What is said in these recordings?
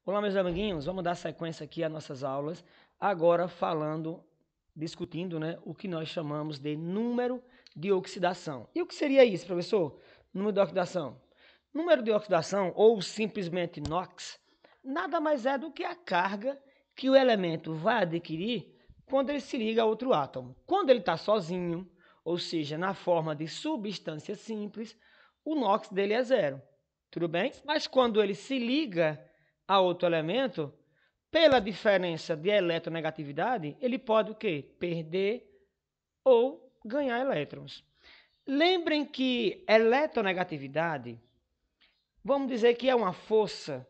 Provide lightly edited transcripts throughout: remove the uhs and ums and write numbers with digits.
Olá, meus amiguinhos, vamos dar sequência aqui às nossas aulas, agora discutindo, o que nós chamamos de número de oxidação. E o que seria isso, professor? Número de oxidação. Número de oxidação, ou simplesmente NOx, nada mais é do que a carga que o elemento vai adquirir quando ele se liga a outro átomo. Quando ele está sozinho, ou seja, na forma de substância simples, o NOx dele é zero. Tudo bem? Mas quando ele se liga a outro elemento, pela diferença de eletronegatividade, ele pode o quê? Perder ou ganhar elétrons. Lembrem que eletronegatividade, vamos dizer que é uma força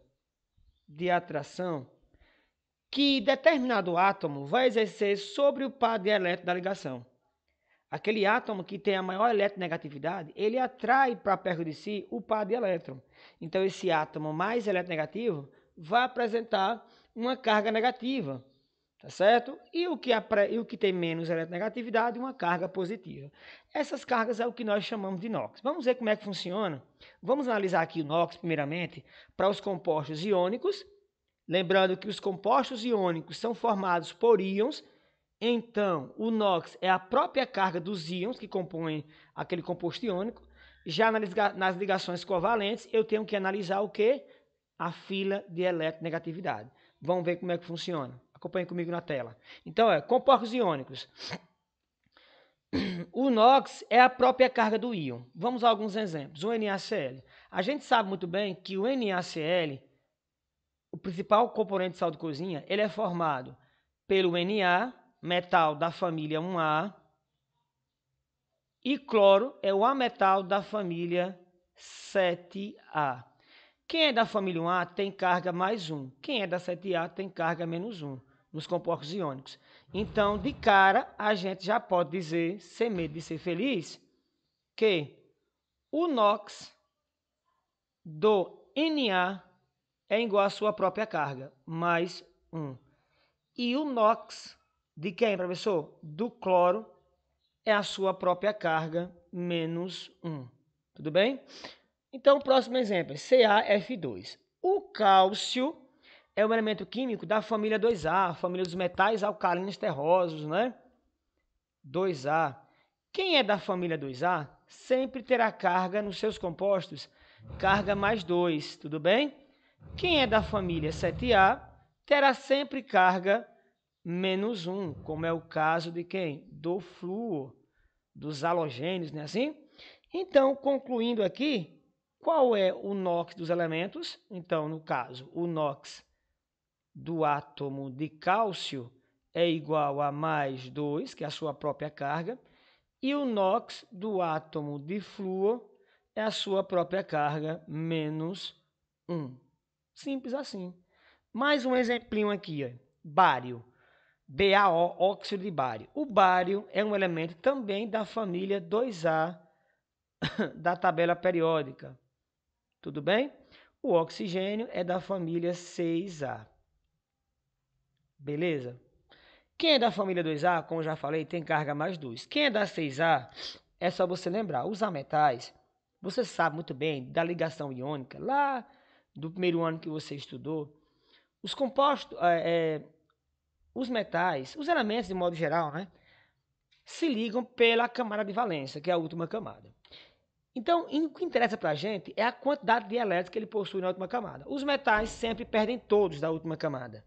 de atração que determinado átomo vai exercer sobre o par de elétrons da ligação. Aquele átomo que tem a maior eletronegatividade, ele atrai para perto de si o par de elétrons. Então, esse átomo mais eletronegativo vai apresentar uma carga negativa, tá certo? E o que tem menos eletronegatividade, uma carga positiva. Essas cargas é o que nós chamamos de NOx. Vamos ver como é que funciona? Vamos analisar aqui o NOx, primeiramente, para os compostos iônicos. Lembrando que os compostos iônicos são formados por íons. Então, o NOx é a própria carga dos íons que compõem aquele composto iônico. Já nas ligações covalentes, eu tenho que analisar o quê? A fila de eletronegatividade. Vamos ver como é que funciona. Acompanhe comigo na tela. Então, compostos iônicos. O NOx é a própria carga do íon. Vamos a alguns exemplos. O NaCl. A gente sabe muito bem que o NaCl, o principal componente de sal de cozinha, ele é formado pelo Na, metal da família 1A, e cloro é o ametal da família 7A. Quem é da família 1A tem carga mais 1. Quem é da 7A tem carga menos 1 nos compostos iônicos. Então, de cara, a gente já pode dizer, sem medo de ser feliz, que o NOx do Na é igual à sua própria carga, mais 1. E o NOx de quem, professor? Do cloro é a sua própria carga, menos 1. Tudo bem? Então, o próximo exemplo é CaF2. O cálcio é um elemento químico da família 2A, a família dos metais alcalinos terrosos, né? 2A. Quem é da família 2A sempre terá carga nos seus compostos, carga mais 2, tudo bem? Quem é da família 7A terá sempre carga menos 1, como é o caso de quem? Do flúor, dos halogênios, não é assim? Então, concluindo aqui, qual é o NOx dos elementos? Então, no caso, o NOx do átomo de cálcio é igual a mais 2, que é a sua própria carga, e o NOx do átomo de flúor é a sua própria carga, menos 1. Simples assim. Mais um exemplinho aqui, ó. Bário. BaO, óxido de bário. O bário é um elemento também da família 2A da tabela periódica. Tudo bem? O oxigênio é da família 6A. Beleza? Quem é da família 2A, como eu já falei, tem carga mais 2. Quem é da 6A, é só você lembrar. Os ametais, você sabe muito bem da ligação iônica, lá do primeiro ano que você estudou. Os compostos, os metais, os elementos de modo geral, né, se ligam pela camada de valência, que é a última camada. Então, o que interessa para a gente é a quantidade de elétrons que ele possui na última camada. Os metais sempre perdem todos da última camada.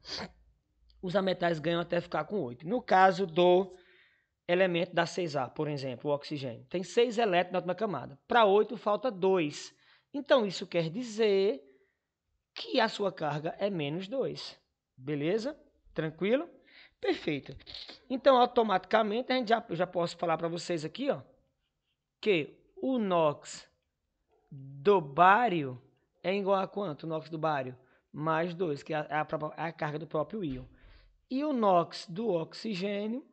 Os ametais ganham até ficar com 8. No caso do elemento da 6A, por exemplo, o oxigênio, tem 6 elétrons na última camada. Para 8 falta 2. Então, isso quer dizer que a sua carga é menos 2. Beleza? Tranquilo? Perfeito. Então, automaticamente, a gente já posso falar para vocês aqui, ó, que o NOx do bário é igual a quanto? O NOx do bário? Mais 2, que é a carga do próprio íon. E o NOx do oxigênio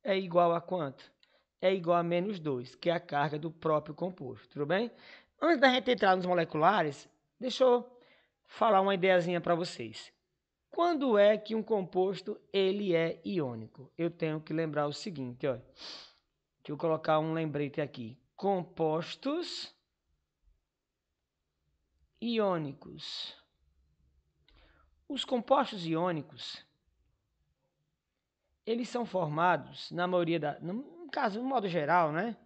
é igual a quanto? É igual a menos 2, que é a carga do próprio composto. Tudo bem? Antes da gente entrar nos moleculares, deixa eu falar uma ideiazinha para vocês. Quando é que um composto ele é iônico? Eu tenho que lembrar o seguinte, ó. Deixa eu colocar um lembrete aqui. Compostos iônicos. Os compostos iônicos, eles são formados, na maioria no caso, no modo geral, né?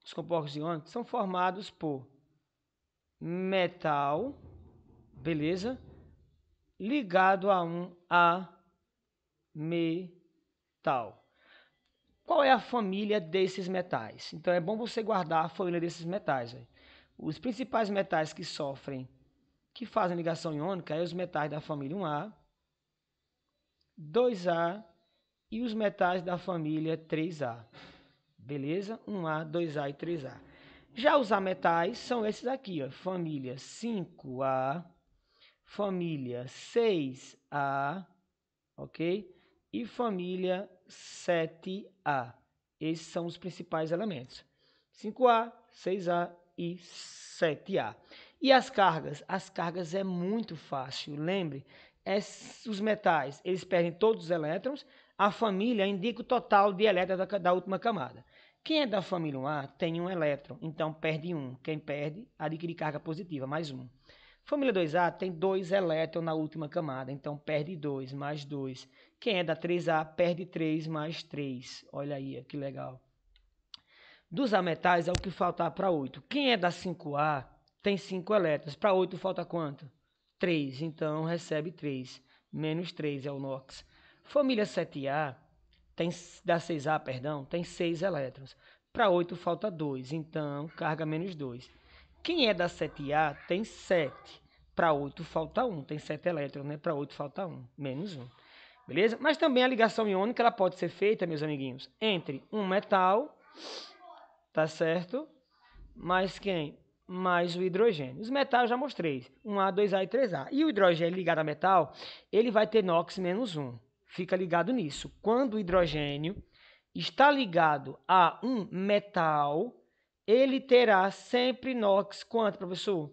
Os compostos iônicos são formados por metal, beleza? Ligado a um metal. Qual é a família desses metais? Então é bom você guardar a família desses metais. Véio. Os principais metais que fazem ligação iônica é os metais da família 1A, 2A e os metais da família 3A. Beleza? 1A, 2A e 3A. Já os ametais são esses aqui, ó, família 5A, família 6A, ok? E família 7A. Esses são os principais elementos. 5A, 6A e 7A. E as cargas? As cargas é muito fácil. Lembre, os metais, eles perdem todos os elétrons. A família indica o total de elétrons da última camada. Quem é da família 1A tem um elétron, então perde um. Quem perde, adquire carga positiva, mais um. Família 2A tem 2 elétrons na última camada, então perde 2, mais 2. Quem é da 3A perde 3, mais 3. Olha aí, que legal. Dos ametais é o que faltar para 8. Quem é da 5A tem 5 elétrons. Para 8 falta quanto? 3, então recebe 3. Menos 3 é o NOx. Família 7A, da 6A, perdão, tem 6 elétrons. Para 8 falta 2, então carga menos 2. Quem é da 7A tem 7. Para 8 falta 1, tem 7 elétrons, né? Para 8 falta 1, menos 1. Beleza? Mas também a ligação iônica ela pode ser feita, meus amiguinhos, entre um metal, tá certo? Mais quem? Mais o hidrogênio. Os metais eu já mostrei, 1A, 2A e 3A. E o hidrogênio ligado a metal, ele vai ter NOx menos 1. Fica ligado nisso. Quando o hidrogênio está ligado a um metal, ele terá sempre NOx quanto, professor?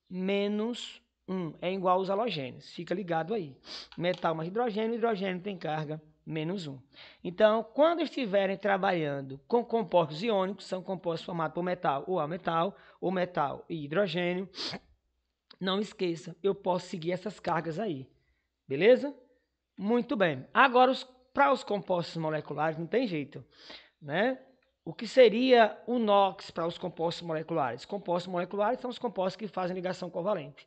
Menos 1. É igual aos halogênios. Fica ligado aí. Metal mais hidrogênio, hidrogênio tem carga menos 1. Então, quando estiverem trabalhando com compostos iônicos, são compostos formados por metal ou metal e hidrogênio, não esqueça, eu posso seguir essas cargas aí. Beleza? Muito bem. Agora, para os compostos moleculares, não tem jeito, né? O que seria o NOx para os compostos moleculares? Compostos moleculares são os compostos que fazem ligação covalente.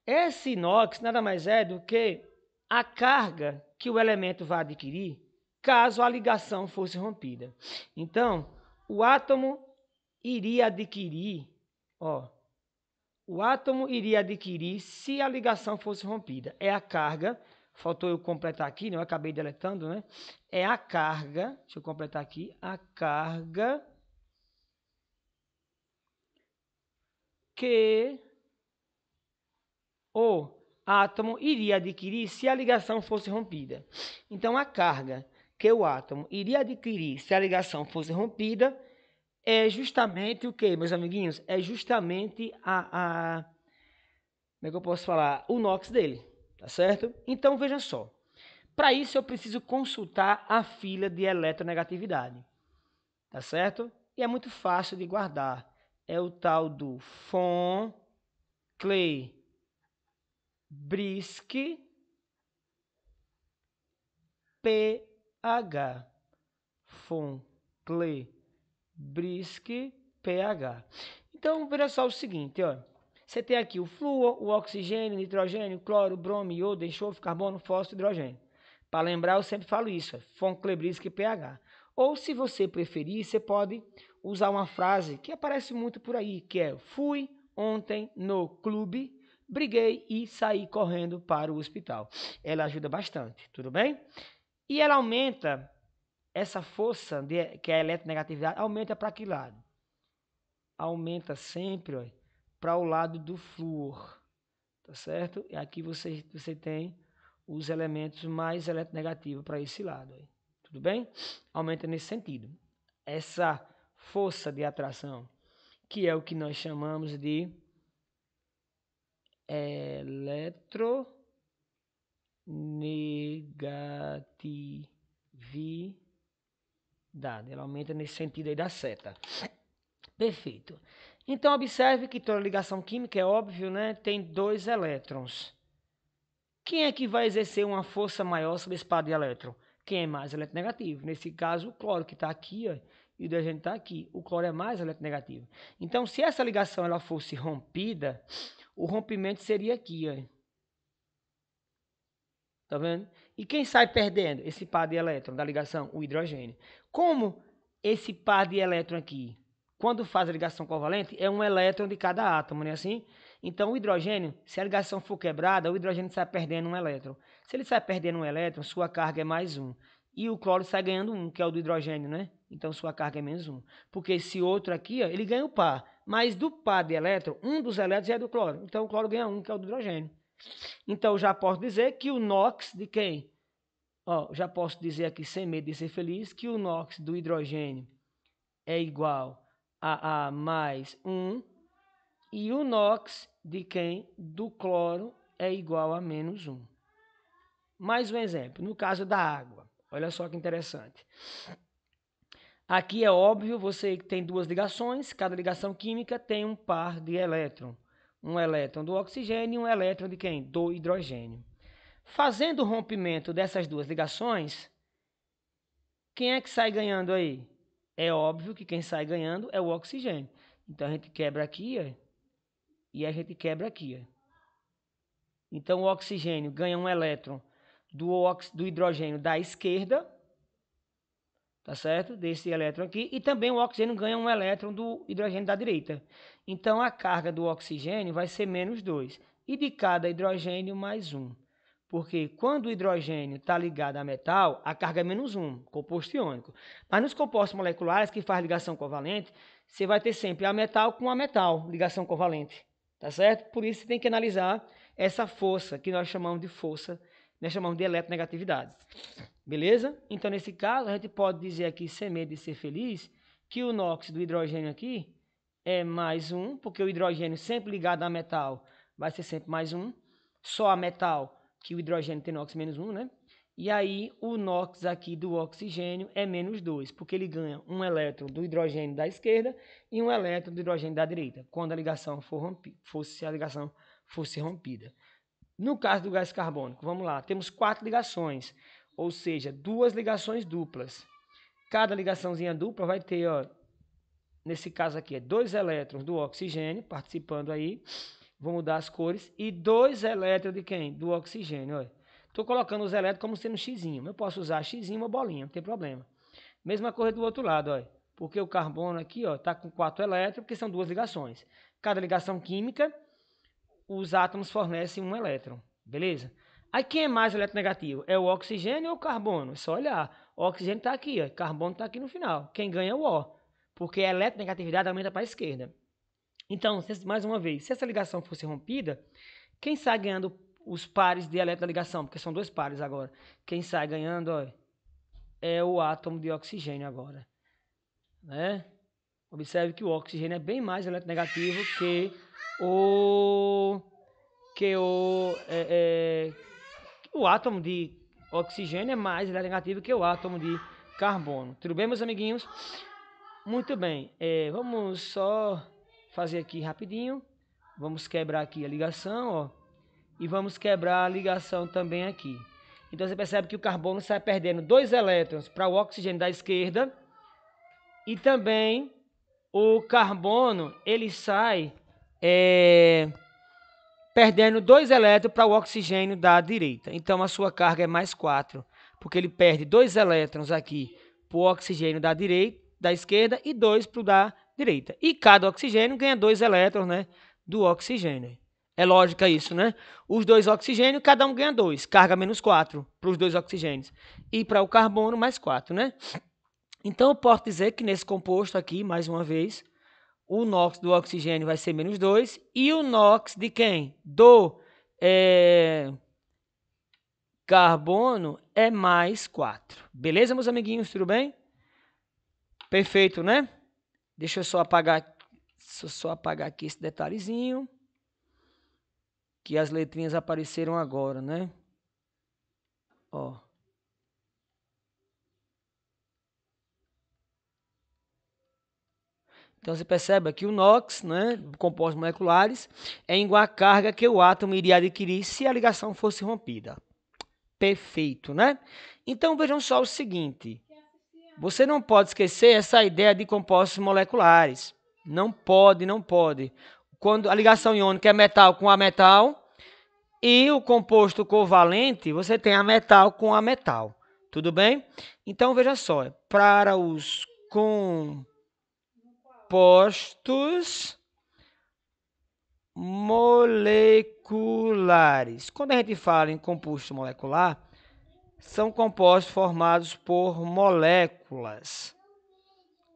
Esse NOx nada mais é do que a carga que o elemento vai adquirir caso a ligação fosse rompida. Então, o átomo iria adquirir, se a ligação fosse rompida. É a carga, faltou eu completar aqui, né? Eu acabei deletando, né? É a carga, deixa eu completar aqui, a carga que o átomo iria adquirir se a ligação fosse rompida. Então, a carga que o átomo iria adquirir se a ligação fosse rompida é justamente o que, meus amiguinhos? É justamente como é que eu posso falar? O NOx dele, tá certo? Então, veja só. Para isso, eu preciso consultar a fila de eletronegatividade, tá certo? E é muito fácil de guardar. É o tal do von Kleibrisky pH. Von Kleibrisky pH. Então, veja só o seguinte, ó. Você tem aqui o flúor, o oxigênio, nitrogênio, cloro, bromo, iodo, enxofre, carbono, fósforo, hidrogênio. Para lembrar, eu sempre falo isso, von Kleibrisky pH. Ou, se você preferir, você pode usar uma frase que aparece muito por aí, que é: fui ontem no clube, briguei e saí correndo para o hospital. Ela ajuda bastante, tudo bem? E ela aumenta, essa força, que é a eletronegatividade, aumenta para que lado? Aumenta sempre para o lado do flúor, tá certo? E aqui você tem os elementos mais eletronegativos para esse lado. Tudo bem? Aumenta nesse sentido. Essa força de atração, que é o que nós chamamos de eletronegatividade. Ela aumenta nesse sentido aí da seta. Perfeito. Então, observe que toda ligação química, é óbvio, né, tem 2 elétrons. Quem é que vai exercer uma força maior sobre esse par de elétrons? Quem é mais eletronegativo? Nesse caso, o cloro que está aqui, ó, e o hidrogênio está aqui. O cloro é mais eletronegativo. Então, se essa ligação ela fosse rompida, o rompimento seria aqui, ó. Tá vendo? E quem sai perdendo? Esse par de elétrons da ligação? O hidrogênio. Como esse par de elétrons aqui, quando faz a ligação covalente, é um elétron de cada átomo, não é assim? Então, o hidrogênio, se a ligação for quebrada, o hidrogênio sai perdendo um elétron. Se ele sai perdendo um elétron, sua carga é mais 1. E o cloro sai ganhando 1, que é o do hidrogênio, né? Então, sua carga é menos 1. Porque esse outro aqui, ó, ele ganha o par. Mas do par de elétron, um dos elétrons é do cloro. Então, o cloro ganha 1, que é o do hidrogênio. Então, já posso dizer que o NOx de quem? Ó, já posso dizer aqui, sem medo de ser feliz, que o NOx do hidrogênio é igual a mais 1 e o NOx de quem? Do cloro é igual a menos 1. Mais um exemplo, no caso da água. Olha só que interessante. Aqui é óbvio, você tem duas ligações, cada ligação química tem um par de elétron. Um elétron do oxigênio e um elétron de quem? Do hidrogênio. Fazendo o rompimento dessas duas ligações, quem é que sai ganhando aí? É óbvio que quem sai ganhando é o oxigênio. Então, a gente quebra aqui, ó, e a gente quebra aqui. Ó. Então, o oxigênio ganha um elétron do hidrogênio da esquerda, tá certo? Desse elétron aqui. E também o oxigênio ganha um elétron do hidrogênio da direita. Então, a carga do oxigênio vai ser menos 2. E de cada hidrogênio, mais 1. Porque quando o hidrogênio está ligado a metal, a carga é menos 1, composto iônico. Mas nos compostos moleculares que faz ligação covalente, você vai ter sempre a metal com a metal, ligação covalente. Tá certo? Por isso você tem que analisar essa força, que nós chamamos de força, nós chamamos de eletronegatividade. Beleza? Então, nesse caso, a gente pode dizer aqui, sem medo de ser feliz, que o NOx do hidrogênio aqui é mais 1, porque o hidrogênio sempre ligado a metal vai ser sempre mais 1. Só a metal, que o hidrogênio tem NOx menos 1, né? E aí, o NOx aqui do oxigênio é menos 2, porque ele ganha um elétron do hidrogênio da esquerda e um elétron do hidrogênio da direita, quando a ligação fosse rompida. No caso do gás carbônico, vamos lá, temos 4 ligações, ou seja, 2 ligações duplas. Cada ligaçãozinha dupla vai ter, ó, nesse caso aqui, 2 elétrons do oxigênio participando aí, vou mudar as cores, e 2 elétrons de quem? Do oxigênio, estou colocando os elétrons como sendo xizinho, eu posso usar xizinho ou bolinha, não tem problema. Mesma coisa do outro lado, ó, porque o carbono aqui está com 4 elétrons, porque são 2 ligações. Cada ligação química, os átomos fornecem um elétron, beleza? Aí quem é mais eletronegativo? É o oxigênio ou o carbono? É só olhar. O oxigênio está aqui, ó, carbono está aqui no final. Quem ganha é o O, porque a eletronegatividade aumenta para a esquerda. Então, mais uma vez, se essa ligação fosse rompida, quem sai ganhando os pares de eletroligação? Porque são 2 pares agora. Quem sai ganhando, ó, é o átomo de oxigênio agora. Né? Observe que o oxigênio é bem mais eletronegativo que o átomo de oxigênio é mais eletronegativo que o átomo de carbono. Tudo bem, meus amiguinhos? Muito bem. Vamos só fazer aqui rapidinho. Vamos quebrar aqui a ligação, ó. E vamos quebrar a ligação também aqui. Então, você percebe que o carbono sai perdendo 2 elétrons para o oxigênio da esquerda. E também o carbono, ele sai perdendo 2 elétrons para o oxigênio da direita. Então, a sua carga é mais 4, porque ele perde 2 elétrons aqui para o oxigênio da direita, da esquerda, e 2 para o da direita. E cada oxigênio ganha 2 elétrons, né, do oxigênio. É lógica isso, né? Os 2 oxigênios, cada um ganha 2. Carga menos 4 para os 2 oxigênios. E para o carbono, mais 4, né? Então, eu posso dizer que nesse composto aqui, mais uma vez, o NOx do oxigênio vai ser menos 2. E o NOx de quem? Do carbono é mais 4. Beleza, meus amiguinhos? Tudo bem? Perfeito, né? Deixa eu só apagar aqui esse detalhezinho. Que as letrinhas apareceram agora, né? Ó. Então, você percebe que o NOx, né, compostos moleculares, é igual à carga que o átomo iria adquirir se a ligação fosse rompida. Perfeito, né? Então, vejam só o seguinte. Você não pode esquecer essa ideia de compostos moleculares. Não pode, não pode. Quando a ligação iônica é metal com ametal e o composto covalente, você tem ametal com ametal. Tudo bem? Então, veja só. Para os compostos moleculares. Quando a gente fala em composto molecular, são compostos formados por moléculas.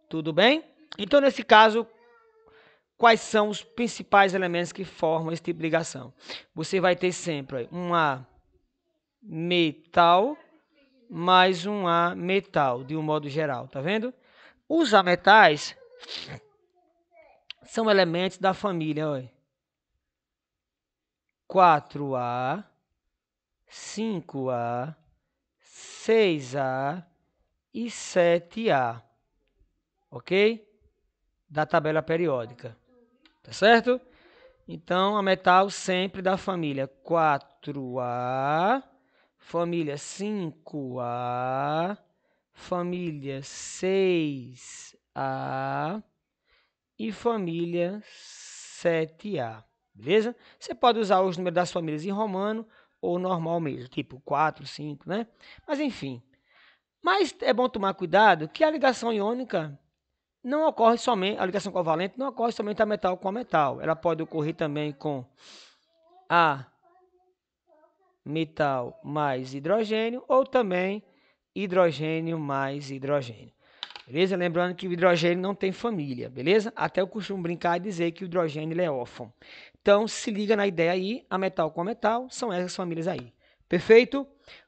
Tudo bem? Então, nesse caso, quais são os principais elementos que formam esse tipo de ligação? Você vai ter sempre um A metal mais um A metal, de um modo geral, tá vendo? Os ametais são elementos da família, olha. 4A, 5A, 6A e 7A, ok? Da tabela periódica, tá certo? Então, a metal sempre da família 4A, família 5A, família 6A e família 7A, beleza? Você pode usar os números das famílias em romano ou normal mesmo, tipo 4, 5, né? Mas enfim. Mas é bom tomar cuidado que a ligação iônica não ocorre somente, a ligação covalente não ocorre somente a metal com a metal. Ela pode ocorrer também com a metal mais hidrogênio ou também hidrogênio mais hidrogênio. Beleza? Lembrando que o hidrogênio não tem família, beleza? Até eu costumo brincar e dizer que o hidrogênio ele é órfão. Então, se liga na ideia aí, a metal com a metal, são essas famílias aí. Perfeito?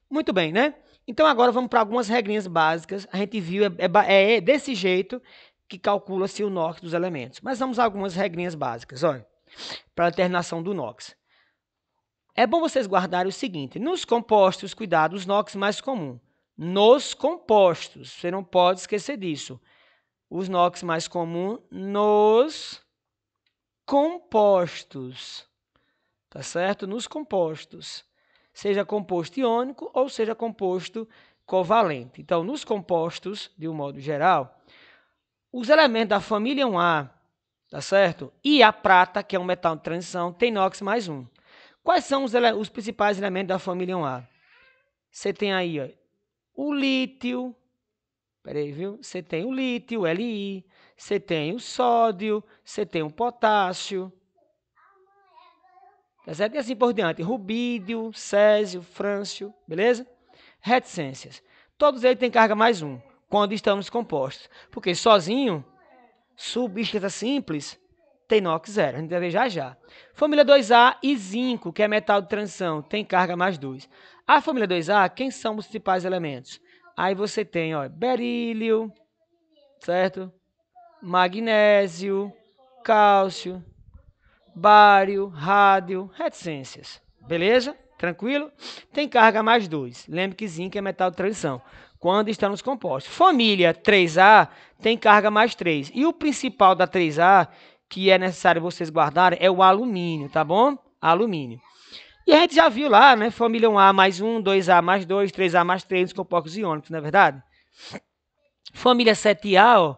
Muito bem, né? Então, agora vamos para algumas regrinhas básicas. A gente viu, é desse jeito que calcula-se o NOx dos elementos. Mas vamos a algumas regrinhas básicas, olha, para a determinação do NOx. É bom vocês guardarem o seguinte, nos compostos, cuidado, os NOx mais comum. Nos compostos, você não pode esquecer disso. Os NOx mais comum nos compostos, tá certo? Nos compostos, seja composto iônico ou seja composto covalente. Então, nos compostos, de um modo geral, os elementos da família 1A, tá certo? E a prata, que é um metal de transição, tem NOx mais 1. Quais são os principais elementos da família 1A? Você tem aí, ó, o lítio, peraí, viu? Você tem o lítio, o Li, você tem o sódio, você tem o potássio, tá certo? E assim por diante, rubídio, césio, frâncio, beleza? Reticências. Todos eles têm carga mais 1, quando estão nos compostos. Porque sozinho, substância simples, tem NOx 0. A gente vai ver já já. Família 2A e zinco, que é metal de transição, tem carga mais 2. A família 2A, quem são os principais elementos? Aí você tem, ó, berílio, certo? Magnésio, cálcio, bário, rádio, reticências. Beleza? Tranquilo? Tem carga mais 2. Lembre que zinco é metal de transição, quando está nos compostos. Família 3A tem carga mais 3. E o principal da 3A, que é necessário vocês guardarem, é o alumínio, tá bom? Alumínio. E a gente já viu lá, né? Família 1A mais 1, 2A mais 2, 3A mais 3 nos compostos iônicos, não é verdade? Família 7A, ó,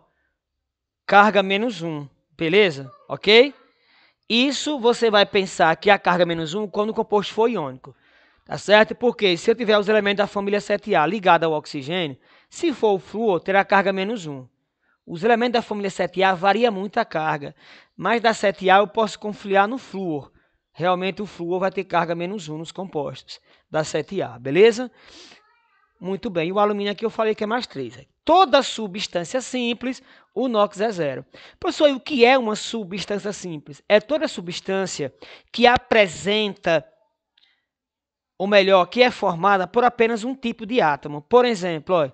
carga menos 1, beleza? Ok? Isso você vai pensar que a carga menos 1 quando o composto for iônico. Tá certo? Porque se eu tiver os elementos da família 7A ligados ao oxigênio, se for o flúor, terá carga menos 1. Os elementos da família 7A variam muito a carga, mas da 7A eu posso confiar no flúor. Realmente o flúor vai ter carga menos 1 nos compostos da 7A, beleza? Muito bem, e o alumínio aqui eu falei que é mais 3. Toda substância simples, o NOx é 0. Professor, e o que é uma substância simples? É toda substância que apresenta, ou melhor, que é formada por apenas um tipo de átomo. Por exemplo, ó,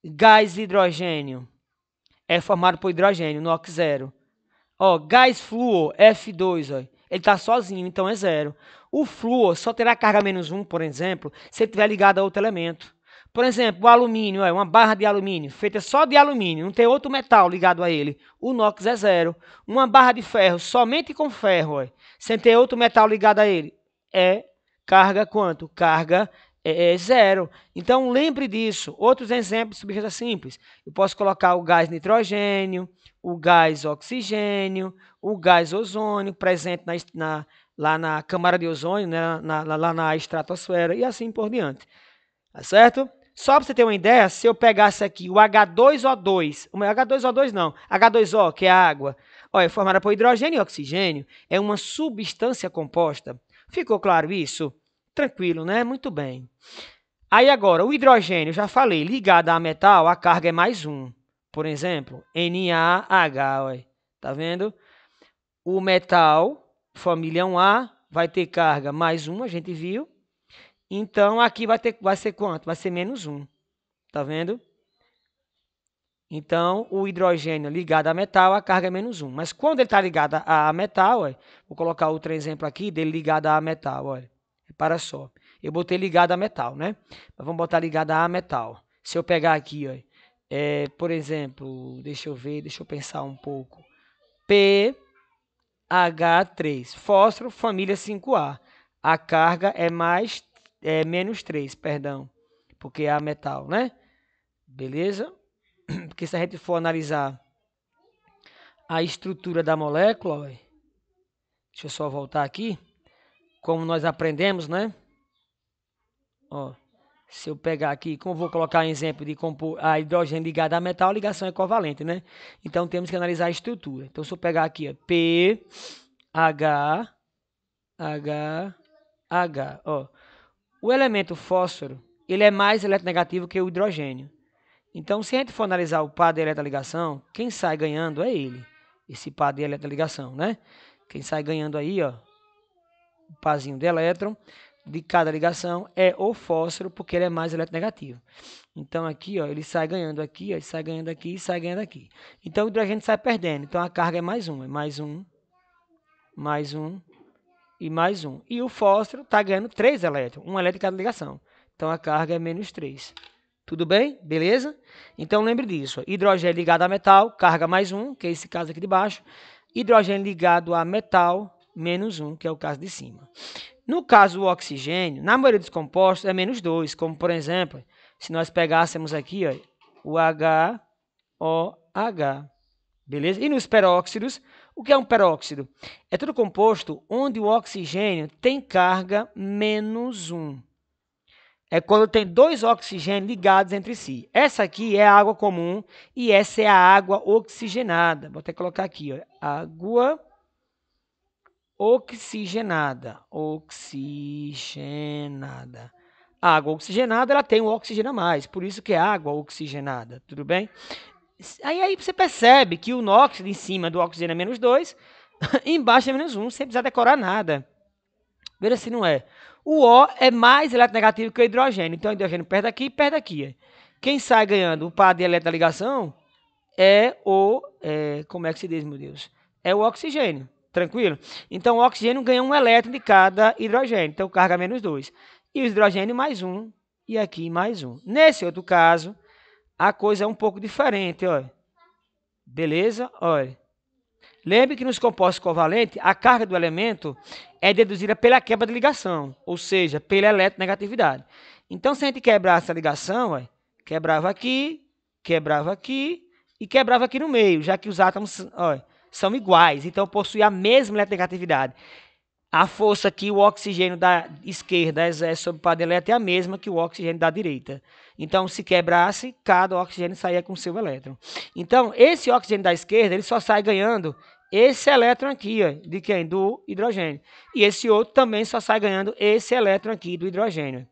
gás hidrogênio é formado por hidrogênio, NOx 0. Ó, gás flúor, F2, ó, ele está sozinho, então é 0. O flúor só terá carga menos 1, por exemplo, se ele estiver ligado a outro elemento. Por exemplo, o alumínio, uma barra de alumínio, feita só de alumínio, não tem outro metal ligado a ele. O NOx é 0. Uma barra de ferro, somente com ferro, sem ter outro metal ligado a ele, é carga quanto? Carga é 0. Então, lembre disso. Outros exemplos de substância simples. Eu posso colocar o gás nitrogênio, o gás oxigênio, o gás ozônio, presente lá na camada de ozônio, né, lá na estratosfera, e assim por diante. Tá certo? Só para você ter uma ideia, se eu pegasse aqui o H2O2, o H2O2 não, H2O, que é a água, olha, é formada por hidrogênio e oxigênio, é uma substância composta. Ficou claro isso? Tranquilo, né? Muito bem. Aí agora, o hidrogênio, já falei, ligado a metal, a carga é mais 1. Por exemplo, NaH, olha, tá vendo? O metal, família 1A, vai ter carga mais 1, a gente viu. Então, aqui vai ser quanto? Vai ser menos 1. Tá vendo? Então, o hidrogênio ligado a metal, a carga é menos 1. Mas quando ele está ligado a metal, olha, vou colocar outro exemplo aqui dele ligado a metal. Olha, repara só. Eu botei ligado a metal, né? Mas vamos botar ligado a metal. Se eu pegar aqui, olha, por exemplo, deixa eu ver, deixa eu pensar um pouco. PH3, fósforo, família 5A. A carga é menos 3, perdão, porque é a metal, né? Beleza? Porque se a gente for analisar a estrutura da molécula, ó, deixa eu só voltar aqui, como nós aprendemos, né? Ó, se eu pegar aqui, como eu vou colocar um exemplo de a hidrogênio ligado a metal, a ligação é covalente, né? Então temos que analisar a estrutura. Então se eu pegar aqui, ó, PH, ó, o elemento fósforo, ele é mais eletronegativo que o hidrogênio. Então, se a gente for analisar o par de eletroligação, quem sai ganhando é ele. Esse par de eletroligação, né? Quem sai ganhando aí, ó, o parzinho de elétron de cada ligação é o fósforo, porque ele é mais eletronegativo. Então, aqui, ó, ele sai ganhando aqui, ó, ele sai ganhando aqui e sai ganhando aqui. Então, o hidrogênio sai perdendo. Então, a carga é mais 1. É mais 1, mais 1 e mais 1. E o fósforo está ganhando 3 elétrons. 1 elétron de cada ligação. Então, a carga é menos 3. Tudo bem? Beleza? Então, lembre disso. Hidrogênio ligado a metal, carga mais 1, que é esse caso aqui de baixo. Hidrogênio ligado a metal, menos 1, que é o caso de cima. No caso do oxigênio, na maioria dos compostos é menos 2, como, por exemplo, se nós pegássemos aqui, ó, o HOH. Beleza? E nos peróxidos, o que é um peróxido? É todo composto onde o oxigênio tem carga menos 1. É quando tem 2 oxigênios ligados entre si. Essa aqui é a água comum e essa é a água oxigenada. Vou até colocar aqui, ó, água oxigenada. A água oxigenada, ela tem um oxigênio a mais, por isso que é água oxigenada, tudo bem? Aí você percebe que o NOx em cima do oxigênio é menos 2, embaixo é menos 1, sem precisar decorar nada. Veja se não é. O O é mais eletronegativo que o hidrogênio. Então, o hidrogênio perde aqui e perde aqui. Quem sai ganhando o par de eletroligação é como é que se diz, meu Deus? É o oxigênio. Tranquilo? Então, o oxigênio ganha um elétron de cada hidrogênio. Então, carga menos 2. E o hidrogênio mais 1. E aqui mais 1. Nesse outro caso, a coisa é um pouco diferente. Olha. Beleza? Olha. Lembre que nos compostos covalentes, a carga do elemento é deduzida pela quebra de ligação, ou seja, pela eletronegatividade. Então, se a gente quebrasse essa ligação, quebrava aqui e quebrava aqui no meio, já que os átomos são iguais, então possuem a mesma eletronegatividade. A força que o oxigênio da esquerda exerce sobre o par de elétron é a mesma que o oxigênio da direita. Então, se quebrasse, cada oxigênio saía com seu elétron. Então, esse oxigênio da esquerda, ele só sai ganhando esse elétron aqui, de quem? Do hidrogênio. E esse outro também só sai ganhando esse elétron aqui do hidrogênio.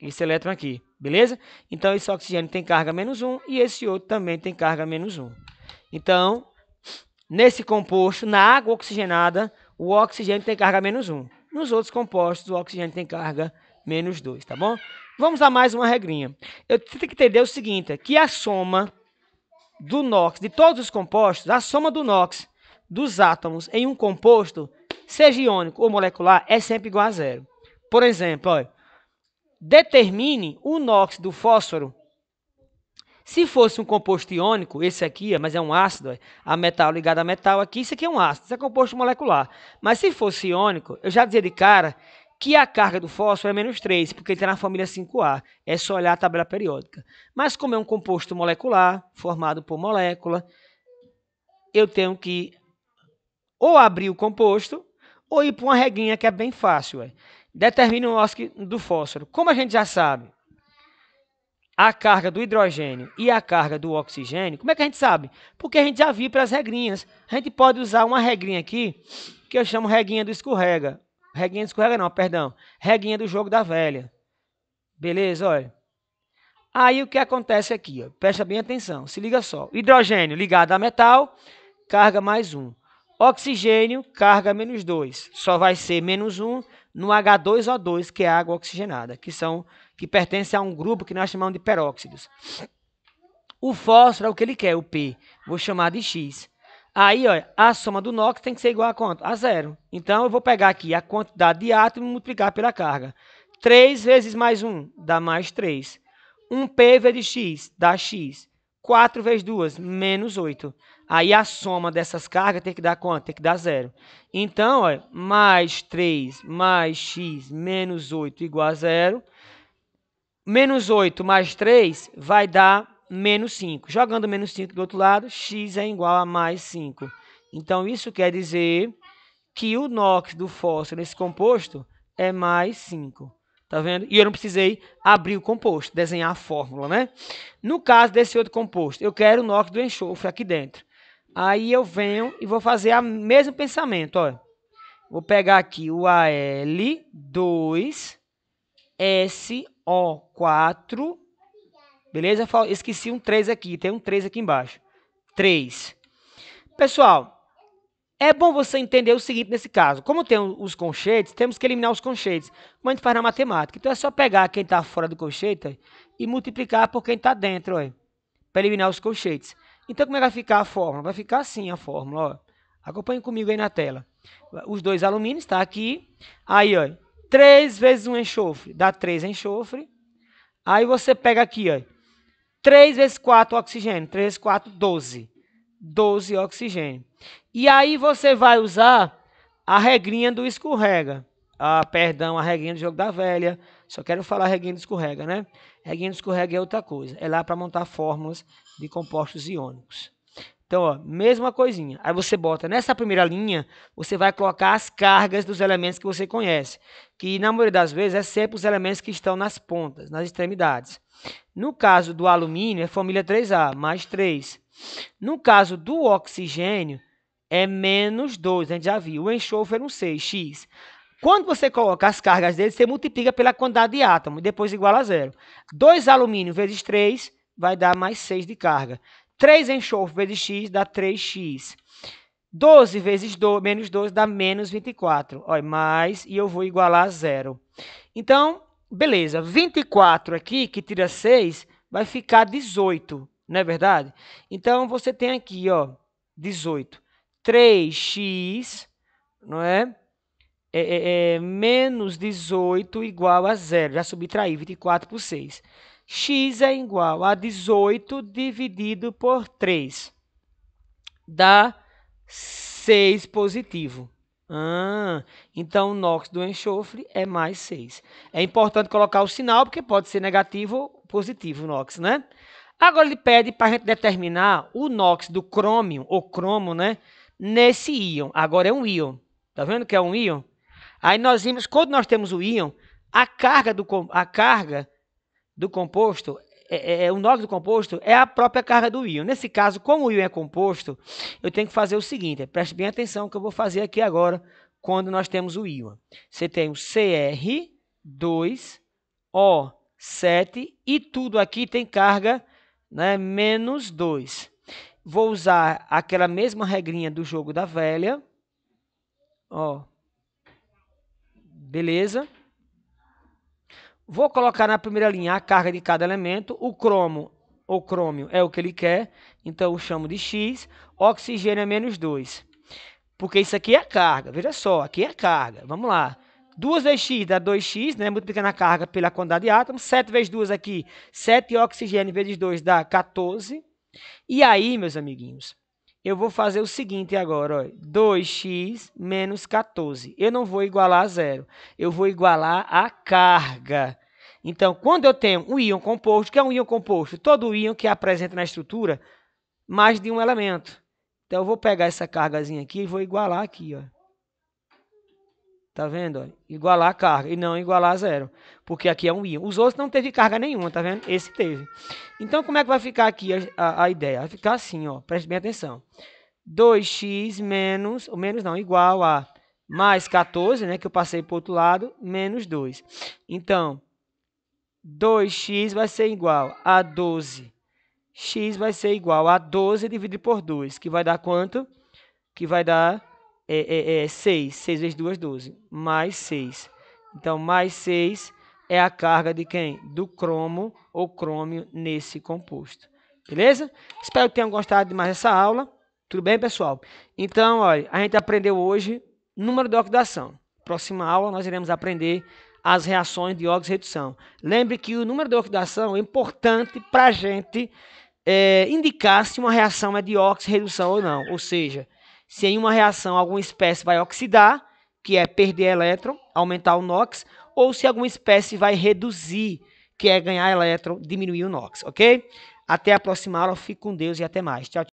Esse elétron aqui, beleza? Então, esse oxigênio tem carga menos 1 e esse outro também tem carga menos 1. Então, nesse composto, na água oxigenada, o oxigênio tem carga menos 1. Nos outros compostos, o oxigênio tem carga menos 2, tá bom? Vamos a mais uma regrinha. Eu tenho que entender o seguinte, que a soma do NOx, de todos os compostos, a soma do NOx dos átomos em um composto, seja iônico ou molecular, é sempre igual a 0. Por exemplo, olha, determine o NOx do fósforo. Se fosse um composto iônico, esse aqui, mas é um ácido, a metal ligado a metal aqui, isso aqui é um ácido, isso é composto molecular. Mas se fosse iônico, eu já dizia de cara que a carga do fósforo é menos 3, porque ele está na família 5A. É só olhar a tabela periódica. Mas como é um composto molecular, formado por molécula, eu tenho que ou abrir o composto, ou ir para uma regrinha que é bem fácil. Determine o NOx do fósforo. Como a gente já sabe, a carga do hidrogênio e a carga do oxigênio, como é que a gente sabe? Porque a gente já viu pelas regrinhas. A gente pode usar uma regrinha aqui, que eu chamo regrinha do escorrega. Regrinha do escorrega não, perdão. Regrinha do jogo da velha. Beleza, olha. Aí o que acontece aqui, ó, presta bem atenção, se liga só. Hidrogênio ligado a metal, carga mais 1. Oxigênio, carga menos 2. Só vai ser menos 1 no H2O2, que é a água oxigenada, que pertence a um grupo que nós chamamos de peróxidos. O fósforo é o que ele quer, o P. Vou chamar de X. Aí, ó, a soma do NOx tem que ser igual a quanto? A 0. Então, eu vou pegar aqui a quantidade de átomos e multiplicar pela carga. 3 vezes mais 1 dá mais 3. 1P vezes X dá X. 4 vezes 2, menos 8. Aí a soma dessas cargas tem que dar quanto? Tem que dar 0. Então, ó, mais 3 mais X menos 8 igual a 0. Menos 8 mais 3 vai dar menos 5. Jogando menos 5 do outro lado, X é igual a mais 5. Então, isso quer dizer que o NOx do fósforo nesse composto é mais 5. Tá vendo? E eu não precisei abrir o composto, desenhar a fórmula, né? No caso desse outro composto, eu quero o NOx do enxofre aqui dentro. Aí eu venho e vou fazer o mesmo pensamento, ó. Vou pegar aqui o Al2SO4. Beleza? Esqueci um 3 aqui, tem um 3 aqui embaixo. 3. Pessoal, é bom você entender o seguinte nesse caso. Como tem os conchetes, temos que eliminar os conchetes. Como a gente faz na matemática. Então é só pegar quem está fora do conchete e multiplicar por quem está dentro, para eliminar os conchetes. Então como é que vai ficar a fórmula? Vai ficar assim a fórmula. Ó. Acompanhe comigo aí na tela. Os dois alumínios estão aqui. Aí, ó, 3 vezes 1 enxofre dá 3 enxofre. Aí você pega aqui, ó, 3 vezes 4 oxigênio. 3 vezes 4, 12. 12 oxigênio. E aí você vai usar a regrinha do escorrega. Perdão, a regrinha do jogo da velha. Só quero falar a regrinha do escorrega, né? A regrinha do escorrega é outra coisa. É lá para montar fórmulas de compostos iônicos. Então, ó, mesma coisinha. Aí você bota nessa primeira linha, você vai colocar as cargas dos elementos que você conhece. Que na maioria das vezes é sempre os elementos que estão nas pontas, nas extremidades. No caso do alumínio, é família 3A, mais 3. No caso do oxigênio, é menos 2, a gente já viu. O enxofre é um 6, X. Quando você coloca as cargas dele, você multiplica pela quantidade de átomos, e depois iguala a 0. 2 alumínio vezes 3 vai dar mais 6 de carga. 3 enxofre vezes X dá 3X. 12 vezes menos 12 dá menos 24. Olha, mais, e eu vou igualar a 0. Então, beleza. 24 aqui, que tira 6, vai ficar 18. Não é verdade? Então, você tem aqui, ó, 18. 3x, não é? Menos 18 igual a 0. Já subtraí 24 por 6. X é igual a 18 dividido por 3. Dá 6 positivo. Então, o NOx do enxofre é mais 6. É importante colocar o sinal, porque pode ser negativo ou positivo o NOx, né? Agora, ele pede para a gente determinar o NOx do crômio, ou cromo, né? Nesse íon. Agora é um íon. Tá vendo que é um íon? Aí nós vimos, quando nós temos o íon, a carga do composto, o NOx do composto é a própria carga do íon. Nesse caso, como o íon é composto, eu tenho que fazer o seguinte, preste bem atenção que eu vou fazer aqui agora, quando nós temos o íon. Você tem o Cr2O7 e tudo aqui tem carga, né, menos 2. Vou usar aquela mesma regrinha do jogo da velha. Ó. Beleza? Vou colocar na primeira linha a carga de cada elemento. O crômio é o que ele quer, então eu chamo de X. Oxigênio é menos 2. Porque isso aqui é carga. Veja só, aqui é carga. Vamos lá. 2 vezes x dá 2x, né? Multiplicando a carga pela quantidade de átomos. 7 vezes 2 aqui, 7 oxigênio vezes 2 dá 14. E aí, meus amiguinhos, eu vou fazer o seguinte agora, ó, 2x menos 14. Eu não vou igualar a zero, eu vou igualar a carga. Então, quando eu tenho um íon composto, que é um íon composto? Todo íon que apresenta na estrutura mais de um elemento. Então, eu vou pegar essa cargazinha aqui e vou igualar aqui, ó. Tá vendo? Ó? Igualar a carga e não igualar a zero, porque aqui é um íon. Os outros não teve carga nenhuma, tá vendo? Esse teve. Então, como é que vai ficar aqui a ideia? Vai ficar assim, ó, preste bem atenção. 2x menos, ou menos não, igual a mais 14, né, que eu passei para o outro lado, menos 2. Então, 2x vai ser igual a 12. X vai ser igual a 12 dividido por 2, que vai dar quanto? Que vai dar 6. 6 vezes 2, 12. Mais 6. Então, mais 6 é a carga de quem? Do cromo ou crômio nesse composto. Beleza? Espero que tenham gostado de mais essa aula. Tudo bem, pessoal? Então, olha, a gente aprendeu hoje número de oxidação. Próxima aula nós iremos aprender as reações de oxirredução. Lembre que o número de oxidação é importante para a gente indicar se uma reação é de oxirredução ou não. Ou seja, se em uma reação alguma espécie vai oxidar, que é perder elétron, aumentar o NOx, ou se alguma espécie vai reduzir, que é ganhar elétron, diminuir o NOx, ok? Até a próxima aula, fique com Deus e até mais. Tchau, tchau.